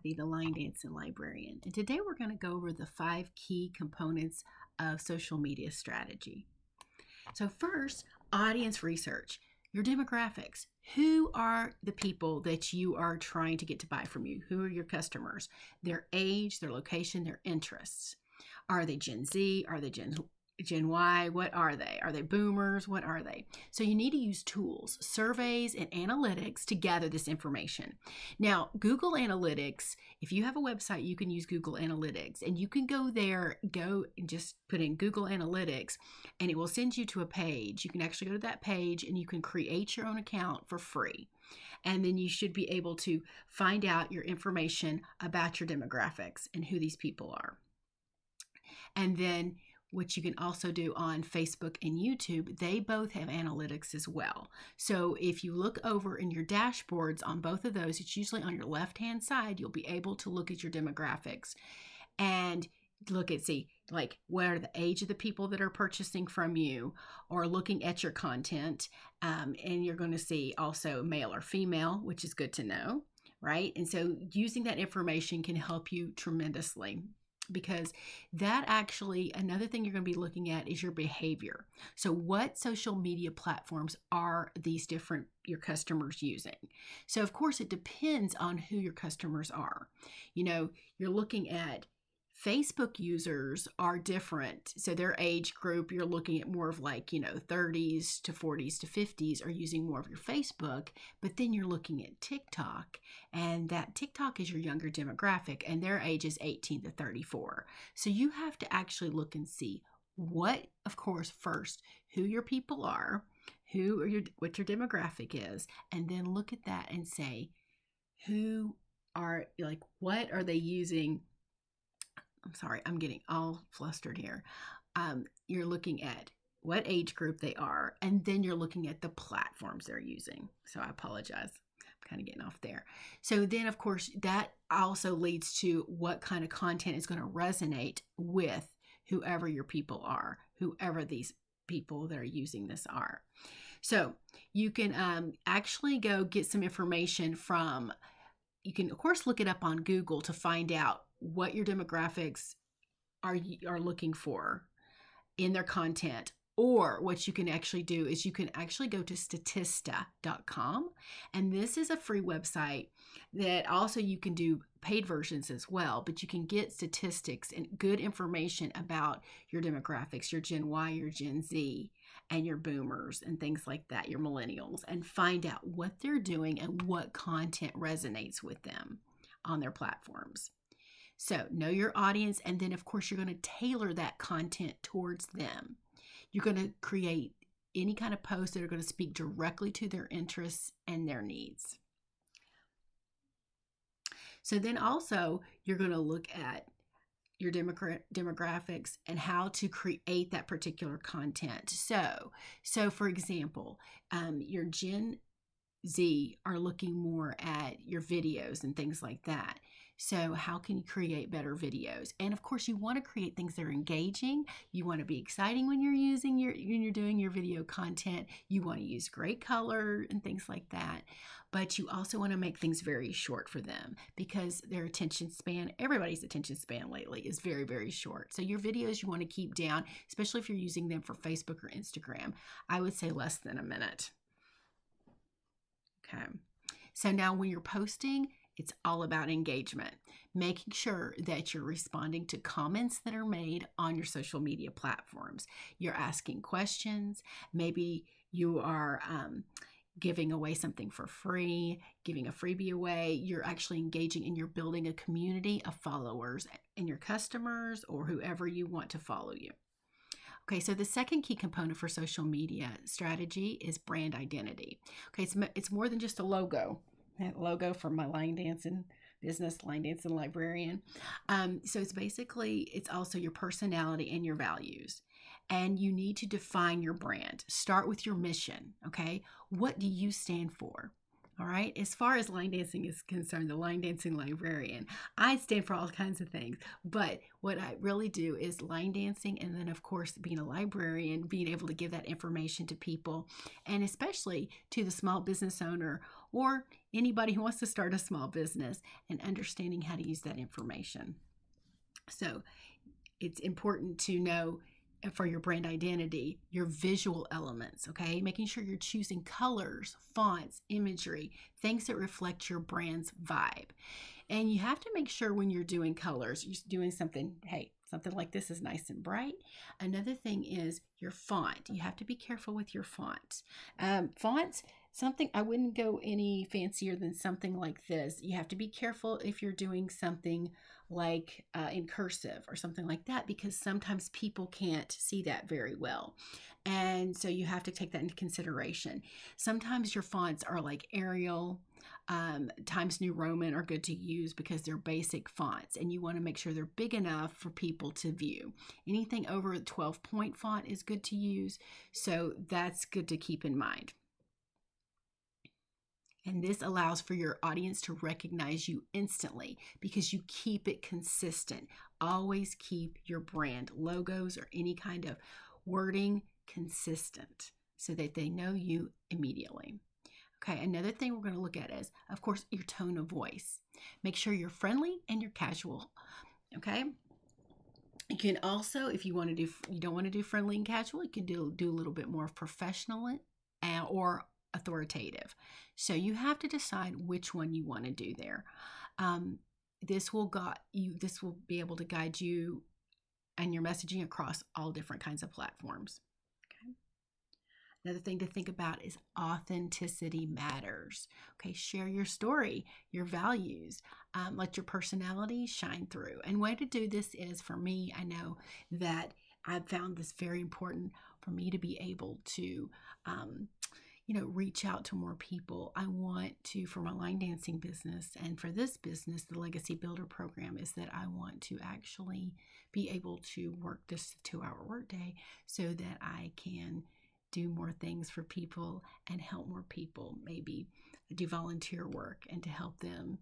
Kathy, the line dancing librarian, and today we're going to go over the 5 key components of social media strategy. So, first, audience research, your demographics. Who are the people that you are trying to get to buy from you? Who are your customers? Their age, their location, their interests. Are they Gen Z? Are they Gen Y? What are they? Are they boomers? What are they? So you need to use tools, surveys, and analytics to gather this information. Now, Google Analytics, if you have a website, you can use Google Analytics, and you can go and just put in Google Analytics, and it will send you to a page. You can actually go to that page and you can create your own account for free. And then you should be able to find out your information about your demographics and who these people are. And then what you can also do on Facebook and YouTube, they both have analytics as well. So if you look over in your dashboards on both of those, it's usually on your left-hand side, you'll be able to look at your demographics and see what are the age of the people that are purchasing from you or looking at your content. And you're going to see also male or female, which is good to know, right? And so using that information can help you tremendously. Because that actually, another thing you're going to be looking at is your behavior. So what social media platforms are your customers using? So of course, it depends on who your customers are. You're looking at Facebook users are different. So their age group, you're looking at more of 30s to 40s to 50s are using more of your Facebook, but then you're looking at TikTok, and that TikTok is your younger demographic, and their age is 18 to 34. So you have to actually look and see first, who your people are, what your demographic is, and then look at that and say, what are they using? I'm sorry, I'm getting all flustered here. You're looking at what age group they are, and then you're looking at the platforms they're using. So I apologize. I'm kind of getting off there. So then, of course, that also leads to what kind of content is going to resonate with whoever your people are, whoever these people that are using this are. So you can actually go get some information you can, of course, look it up on Google to find out what your demographics are looking for in their content. Or what you can actually do is you can actually go to Statista.com. And this is a free website that also you can do paid versions as well, but you can get statistics and good information about your demographics, your Gen Y, your Gen Z, and your boomers and things like that, your millennials, and find out what they're doing and what content resonates with them on their platforms. So know your audience, and then of course you're going to tailor that content towards them. You're going to create any kind of posts that are going to speak directly to their interests and their needs. So then also you're going to look at your demographics and how to create that particular content. So for example, your Gen Z are looking more at your videos and things like that. So how can you create better videos? And of course, you want to create things that are engaging. You want to be exciting when you're doing your video content. You want to use great color and things like that. But you also want to make things very short for them because their attention span, everybody's attention span lately is very, very short. So your videos you want to keep down, especially if you're using them for Facebook or Instagram. I would say less than a minute. Okay. So now when you're posting, it's all about engagement, making sure that you're responding to comments that are made on your social media platforms. You're asking questions. Maybe you are giving away something for free, giving a freebie away. You're actually engaging and you're building a community of followers and your customers or whoever you want to follow you. Okay, so the second key component for social media strategy is brand identity. Okay, it's more than just a logo. That logo from my line dancing business, line dancing librarian. So it's also your personality and your values. And you need to define your brand. Start with your mission, okay? What do you stand for? All right. As far as line dancing is concerned, the line dancing librarian, I stand for all kinds of things. But what I really do is line dancing. And then, of course, being a librarian, being able to give that information to people, and especially to the small business owner or anybody who wants to start a small business, and understanding how to use that information. So it's important to know for your brand identity, your visual elements, okay? Making sure you're choosing colors, fonts, imagery, things that reflect your brand's vibe. And you have to make sure when you're doing colors, you're doing something, hey, something like this is nice and bright. Another thing is your font. You have to be careful with your fonts. Fonts, something, I wouldn't go any fancier than something like this. You have to be careful if you're doing something like in cursive or something like that, because sometimes people can't see that very well. And so you have to take that into consideration. Sometimes your fonts are like Arial, Times New Roman are good to use because they're basic fonts, and you want to make sure they're big enough for people to view. Anything over a 12-point font is good to use, so that's good to keep in mind. And this allows for your audience to recognize you instantly because you keep it consistent. Always keep your brand logos or any kind of wording consistent so that they know you immediately. Okay, another thing we're going to look at is, of course, your tone of voice. Make sure you're friendly and you're casual. Okay. You can also, if you don't want to do friendly and casual, you can do a little bit more professional or authoritative. So you have to decide which one you want to do there. This will be able to guide you and your messaging across all different kinds of platforms. Okay. Another thing to think about is authenticity matters. Okay, share your story, your values, let your personality shine through. And way to do this is, for me, I know that I've found this very important for me to be able to reach out to more people. I want to, for my line dancing business and for this business, the Legacy Builder program, is that I want to actually be able to work this 2-hour workday so that I can do more things for people and help more people, maybe do volunteer work and to help them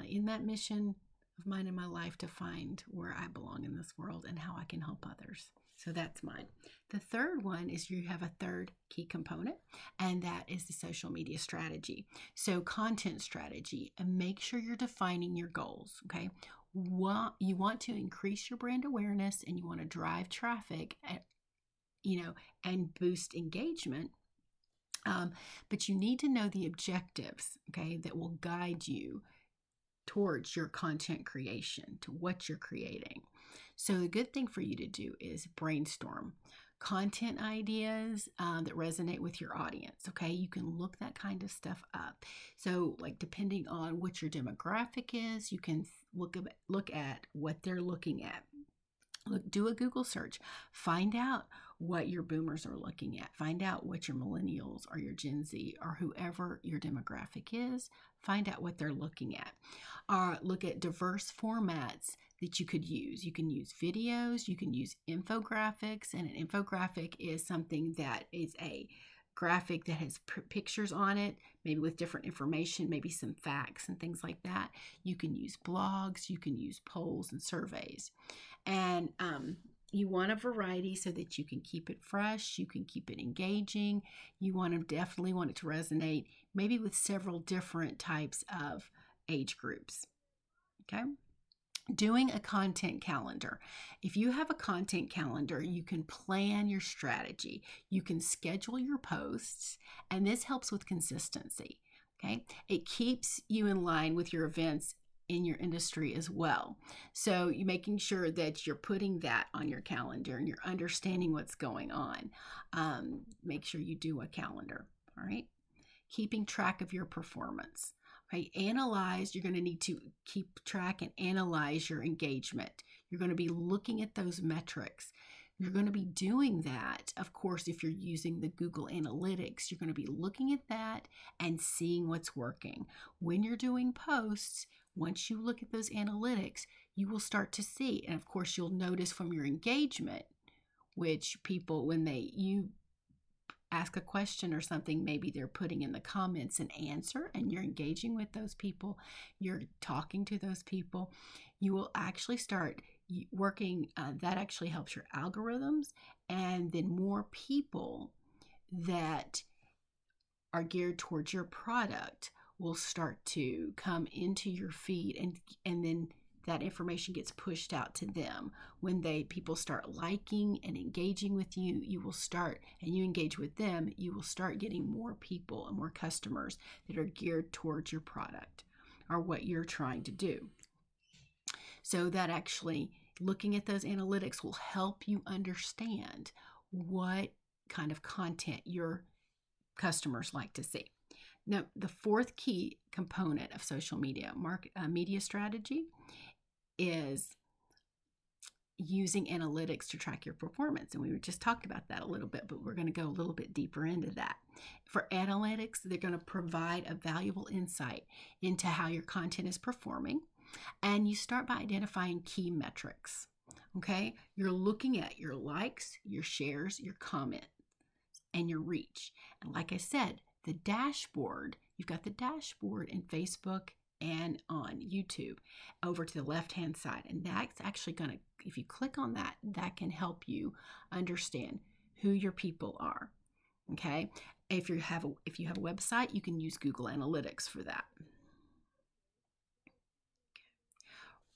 in that mission of mine in my life to find where I belong in this world and how I can help others. So that's mine. The third one is you have a third key component, and that is the social media strategy. So content strategy, and make sure you're defining your goals, okay? You want to increase your brand awareness and you want to drive traffic, and boost engagement. But you need to know the objectives, okay, that will guide you towards your content creation, to what you're creating. So the good thing for you to do is brainstorm content ideas that resonate with your audience. Okay, you can look that kind of stuff up. So, like, depending on what your demographic is, you can look at what they're looking at. Do a Google search. Find out what your boomers are looking at. Find out what your millennials or your Gen Z or whoever your demographic is. Find out what they're looking at. Look at diverse formats that you could use. You can use videos. You can use infographics. And an infographic is something that is a graphic that has pictures on it, maybe with different information, maybe some facts and things like that. You can use blogs. You can use polls and surveys. And you want a variety so that you can keep it fresh, you can keep it engaging. You definitely want it to resonate, maybe with several different types of age groups. Okay? Doing a content calendar. If you have a content calendar, you can plan your strategy. You can schedule your posts, and this helps with consistency. Okay? It keeps you in line with your events in your industry as well. So you're making sure that you're putting that on your calendar and you're understanding what's going on. Make sure you do a calendar. All right. Keeping track of your performance. Okay. You're going to need to keep track and analyze your engagement. You're going to be looking at those metrics. You're going to be doing that, of course, if you're using the Google Analytics. You're going to be looking at that and seeing what's working. When you're doing posts, once you look at those analytics, you will start to see, and of course, you'll notice from your engagement, which people, when you ask a question or something, maybe they're putting in the comments an answer and you're engaging with those people, you're talking to those people, you will actually start working. That actually helps your algorithms, and then more people that are geared towards your product will start to come into your feed, and then that information gets pushed out to them. When people start liking and engaging with you, you will start, and you engage with them, you will start getting more people and more customers that are geared towards your product or what you're trying to do. So that actually looking at those analytics will help you understand what kind of content your customers like to see. Now, the fourth key component of social media media strategy is using analytics to track your performance. And we just talked about that a little bit, but we're going to go a little bit deeper into that. For analytics, they're going to provide a valuable insight into how your content is performing. And you start by identifying key metrics. Okay? You're looking at your likes, your shares, your comments, and your reach. And like I said, the dashboard, you've got the dashboard in Facebook and on YouTube over to the left-hand side. And that's actually going to, if you click on that, that can help you understand who your people are. Okay? If you have a website, you can use Google Analytics for that.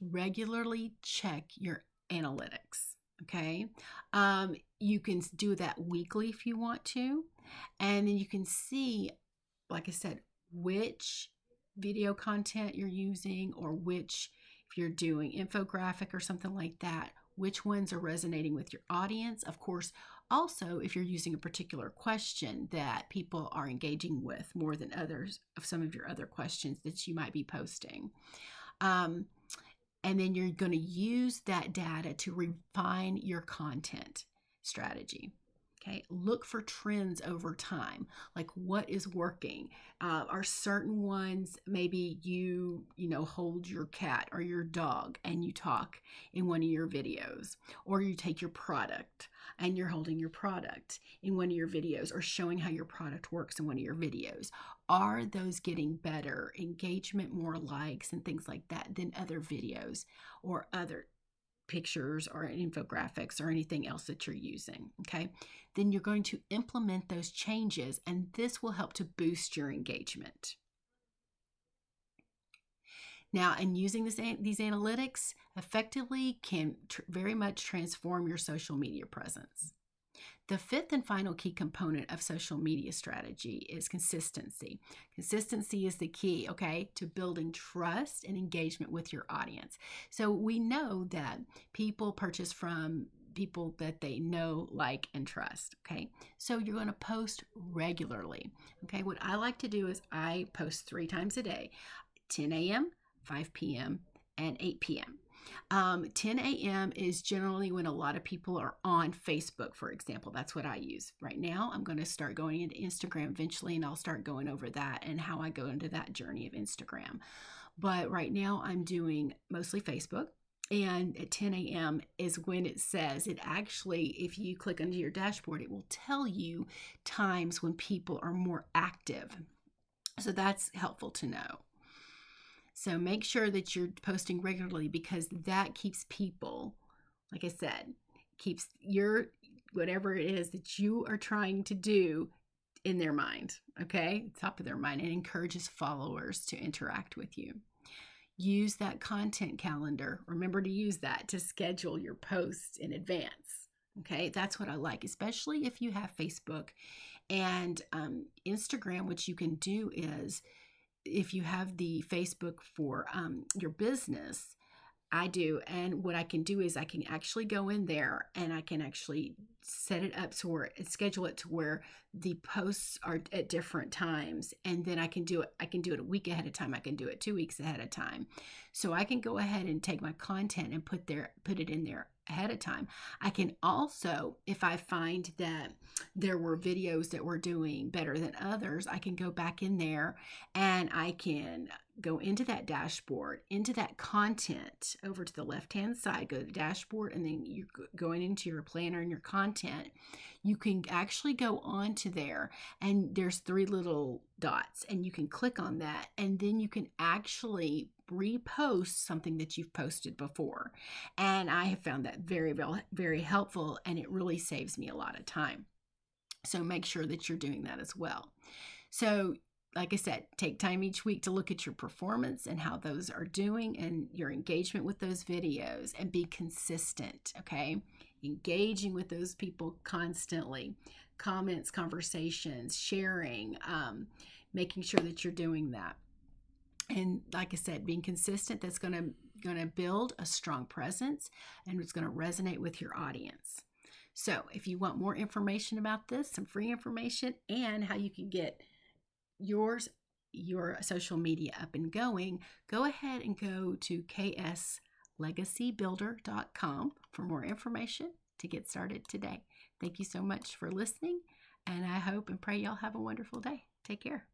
Regularly check your analytics. Okay, you can do that weekly if you want to, and then you can see, like I said, which video content you're using, or which, if you're doing infographic or something like that, which ones are resonating with your audience. Of course, also if you're using a particular question that people are engaging with more than others of some of your other questions that you might be posting. And then you're going to use that data to refine your content strategy. Okay, look for trends over time, like what is working. Are certain ones, maybe you hold your cat or your dog and you talk in one of your videos, or you take your product and you're holding your product in one of your videos, or showing how your product works in one of your videos. Are those getting better engagement, more likes and things like that than other videos or other pictures or infographics or anything else that you're using? Okay, then you're going to implement those changes, and this will help to boost your engagement. Now, and using these analytics effectively can very much transform your social media presence. The fifth and final key component of social media strategy is consistency. Consistency is the key, okay, to building trust and engagement with your audience. So we know that people purchase from people that they know, like, and trust, okay? So you're going to post regularly, okay? What I like to do is I post 3 times a day, 10 a.m., 5 p.m., and 8 p.m. 10 a.m. is generally when a lot of people are on Facebook, for example. That's what I use right now. I'm going to start going into Instagram eventually, and I'll start going over that and how I go into that journey of Instagram. But right now I'm doing mostly Facebook. And at 10 a.m. is when it says, it actually, if you click under your dashboard, it will tell you times when people are more active. So that's helpful to know. So make sure that you're posting regularly, because that keeps people, like I said, keeps your, whatever it is that you are trying to do in their mind, okay? Top of their mind, and encourages followers to interact with you. Use that content calendar. Remember to use that to schedule your posts in advance, okay? That's what I like, especially if you have Facebook and Instagram. What you can do is, if you have the Facebook for your business, I do, and what I can do is I can actually go in there and I can actually set it up to where, schedule it to where the posts are at different times, and then I can do it a week ahead of time. I can do it 2 weeks ahead of time. So I can go ahead and take my content and put it in there ahead of time. I can also, if I find that there were videos that were doing better than others, I can go back in there and I can go into that dashboard, into that content, over to the left-hand side, go to the dashboard, and then you're going into your planner and your content. You can actually go onto there, and there's 3 little dots, and you can click on that, and then you can actually repost something that you've posted before. And I have found that very, very helpful, and it really saves me a lot of time. So make sure that you're doing that as well. So like I said, take time each week to look at your performance and how those are doing and your engagement with those videos, and be consistent, okay? Engaging with those people constantly. Comments, conversations, sharing, making sure that you're doing that. And like I said, being consistent, that's going to build a strong presence, and it's going to resonate with your audience. So if you want more information about this, some free information, and how you can get your social media up and going, go ahead and go to kslegacybuilder.com for more information to get started today. Thank you so much for listening, and I hope and pray y'all have a wonderful day. Take care.